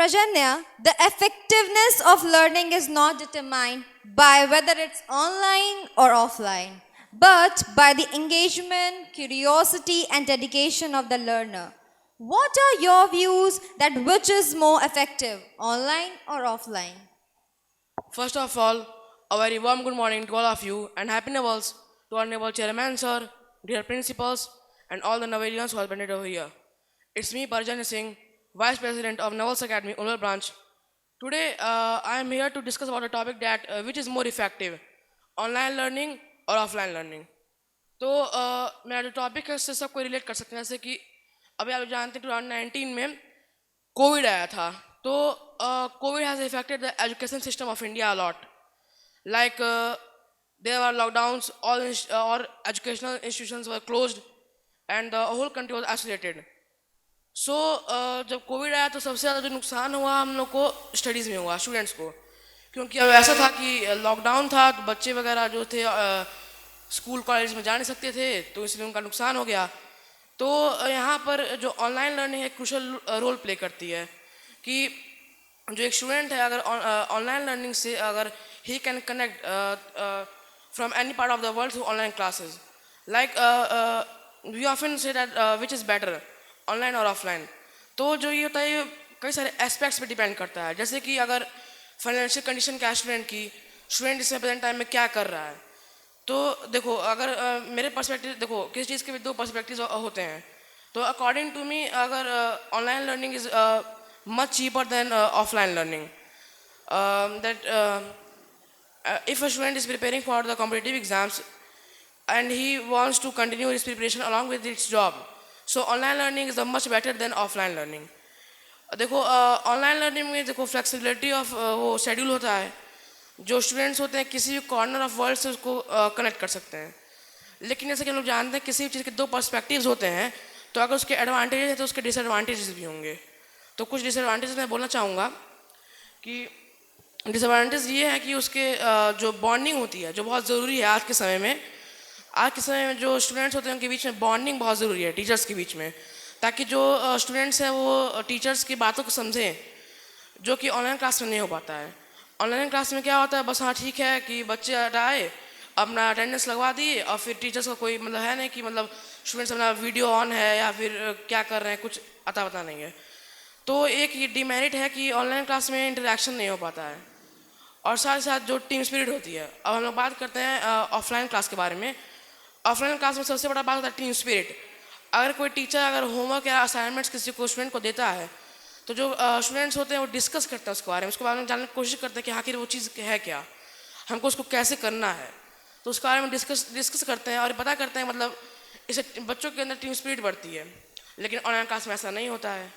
Prajanya, the effectiveness of learning is not determined by whether it's online or offline, but by the engagement, curiosity, and dedication of the learner. What are your views that which is more effective, online or offline? First of all, a very warm good morning to all of you and happy Navals to our Naval Chairman sir, dear principals, and all the Navalians who are attended over here. It's me, Parjan Singh, Vice President of Navals Academy, Ulver Branch. Today, I am here to discuss about a topic that which is more effective, online learning or offline learning. तो मेरा जो topic है उससे सबको relate कर सकते हैं जैसे कि अभी आप जानते हैं 2019 में कोविड आया था तो Covid has affected the education system of India a lot like there were lockdowns all educational institutions were closed and the whole country was isolated so जब कोविड आया तो सबसे ज़्यादा जो नुकसान हुआ हम लोग को स्टडीज़ में हुआ स्टूडेंट्स को क्योंकि अब ऐसा था कि लॉकडाउन था तो बच्चे वगैरह जो थे स्कूल कॉलेज में जा नहीं सकते थे तो इसलिए उनका नुकसान हो गया तो यहाँ पर जो ऑनलाइन लर्निंग है क्रूशल रोल प्ले करती है कि जो एक स्टूडेंट है अगर ऑनलाइन लर्निंग से अगर he can connect from any part of the world through online classes like we often say that which is better online or offline तो जो ये होता है ये कई सारे एस्पेक्ट्स पे डिपेंड करता है जैसे कि अगर फाइनेंशियल कंडीशन क्या स्टूडेंट की स्टूडेंट इसमें प्रेजेंट टाइम में क्या कर रहा है तो देखो अगर मेरे पर्सपेक्टिव देखो किस चीज़ के भी दो पर्सपेक्टिव होते हैं तो अकॉर्डिंग टू मी अगर online learning is much cheaper than offline learning that if a student is preparing for the competitive exams and he wants to continue his preparation along with his job so online learning is much better than offline learning देखो online learning में देखो flexibility of वो schedule होता है जो students होते हैं किसी भी कॉर्नर ऑफ वर्ल्ड से उसको कनेक्ट कर सकते हैं लेकिन जैसे कि हम लोग जानते हैं किसी भी चीज़ के दो पर्सपेक्टिव्स होते हैं तो अगर उसके एडवांटेजेस हैं तो उसके डिसएडवांटेजेस भी होंगे तो कुछ डिसएडवांटेजेस मैं बोलना चाहूँगा कि डिसएडवांटेज ये है कि उसके जो बॉन्डिंग होती है जो बहुत ज़रूरी है आज के समय में जो स्टूडेंट्स होते हैं उनके बीच में बॉन्डिंग बहुत ज़रूरी है टीचर्स के बीच में ताकि जो स्टूडेंट्स हैं वो टीचर्स की बातों को समझें जो कि ऑनलाइन क्लास में नहीं हो पाता है ऑनलाइन क्लास में क्या होता है बस हाँ ठीक है कि बच्चे आए अपना अटेंडेंस लगवा दिए और फिर टीचर्स का कोई मतलब है नहीं कि मतलब स्टूडेंट्स अपना वीडियो ऑन है या फिर क्या कर रहे हैं कुछ अता पता नहीं है तो एक ये डिमेरिट है कि ऑनलाइन क्लास में इंटरेक्शन नहीं हो पाता है और साथ ही साथ जो टीम स्पिरिट होती है अब हम लोग बात करते हैं ऑफलाइन क्लास के बारे में ऑफलाइन क्लास में सबसे बड़ा बात होता है टीम स्पिरिट अगर कोई टीचर अगर होमवर्क या असाइनमेंट्स किसी को स्टूडेंट को देता है तो जो स्टूडेंट्स होते हैं वो डिस्कस करते हैं उसके बारे में उसके बारे में जानने की कोशिश करते हैं कि आखिर वो चीज़ है क्या हमको उसको कैसे करना है तो उसके बारे में डिस्कस करते हैं और पता करते हैं मतलब इसे बच्चों के अंदर टीम स्पिरिट बढ़ती है लेकिन ऑनलाइन क्लास में ऐसा नहीं होता है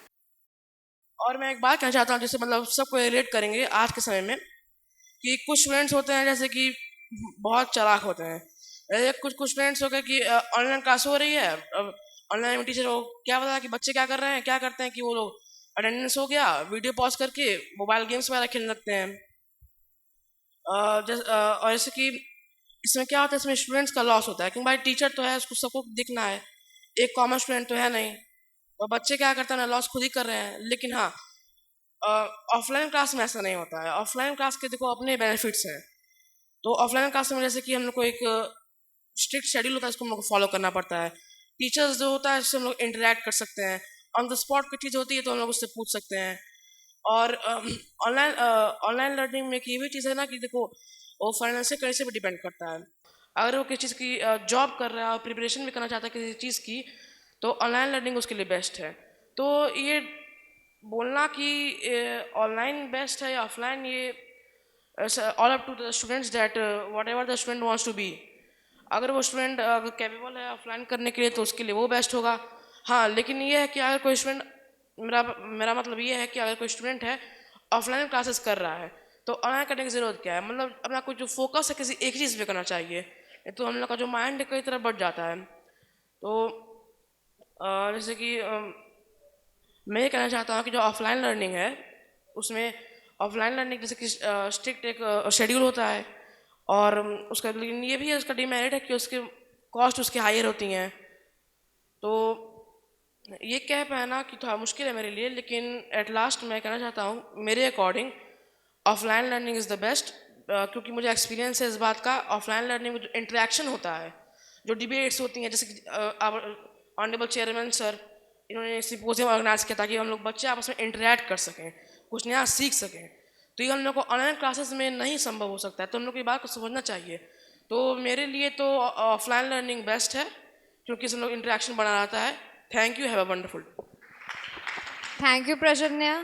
और मैं एक बात कहना चाहता हूँ जिससे मतलब सबको रिलेट करेंगे आज के समय में कि कुछ स्टूडेंट्स होते हैं जैसे कि बहुत चालाक होते हैं जैसे कुछ कुछ स्टूडेंट्स हो गए कि ऑनलाइन क्लास हो रही है अब ऑनलाइन में टीचर को क्या पता कि बच्चे क्या कर रहे हैं क्या करते हैं कि वो लोग अटेंडेंस हो गया वीडियो पॉज करके मोबाइल गेम्स वगैरह खेलने लगते हैं और जैसे कि इसमें क्या होता है इसमें स्टूडेंट्स का लॉस होता है क्योंकि भाई टीचर तो है उसको सबको दिखना है एक कॉमन स्टूडेंट तो है नहीं और बच्चे क्या करते हैं ना लॉस खुद ही कर रहे हैं लेकिन हाँ ऑफलाइन क्लास में ऐसा नहीं होता है ऑफलाइन क्लास के देखो अपने बेनिफिट्स हैं तो ऑफलाइन क्लास में जैसे कि हम लोग को एक स्ट्रिक्ट शेड्यूल होता है इसको हम लोग को फॉलो करना पड़ता है टीचर्स जो होता है उससे हम लोग इंटरेक्ट कर सकते हैं ऑन द स्पॉट कोई चीज़ होती है तो हम लोग उससे पूछ सकते हैं और ऑनलाइन लर्निंग में एक ये भी चीज़ है ना कि देखो वो फाइनेंशियल कंडीशन पर डिपेंड करता है अगर वो किसी चीज़ की जॉब कर रहा है और प्रिपरेशन भी करना चाहता है किसी चीज़ की तो ऑनलाइन लर्निंग उसके लिए बेस्ट है तो ये बोलना कि ऑनलाइन बेस्ट है या ऑफलाइन ये all up to the students that whatever the student wants to be अगर वो स्टूडेंट अगर कैपेबल है ऑफलाइन करने के लिए तो उसके लिए वो बेस्ट होगा हाँ लेकिन ये है कि अगर कोई स्टूडेंट मेरा मेरा मतलब ये है कि अगर कोई स्टूडेंट है ऑफलाइन क्लासेस कर रहा है तो ऑनलाइन करने की ज़रूरत क्या है मतलब अपना कोई जो फोकस है किसी एक चीज़ पे करना चाहिए नहीं तो हम लोग का जो माइंड है कई तरफ बढ़ जाता है तो जैसे कि मैं ये कहना चाहता हूँ कि जो ऑफलाइन लर्निंग है उसमें ऑफलाइन लर्निंग जैसे कि स्ट्रिक्ट एक शेड्यूल होता है और उसका लेकिन ये भी है उसका डिमेरिट है कि उसके कॉस्ट उसकी हायर होती हैं तो ये कह पाना कि थोड़ा मुश्किल है मेरे लिए, लेकिन एट लास्ट मैं कहना चाहता हूँ मेरे according offline learning is the best, क्योंकि मुझे एक्सपीरियंस है इस बात का। ऑफलाइन लर्निंग में जो इंटरेक्शन होता है, जो डिबेट्स होती हैं, जैसे कि ऑनरेबल चेयरमैन सर इन्होंने सिम्पोजियम ऑर्गेनाइज किया ताकि हम लोग बच्चे आपस में इंटरेक्ट कर सकें, कुछ नया सीख सकें। तो ये हम लोग को ऑनलाइन क्लासेस में नहीं संभव हो सकता है, तो हम लोग को ये बात को समझना चाहिए। तो मेरे लिए तो ऑफलाइन लर्निंग बेस्ट है, क्योंकि इसमें हम लोग इंटरेक्शन बना रहता है। Thank you, have a wonderful day. Thank you, Prajanya.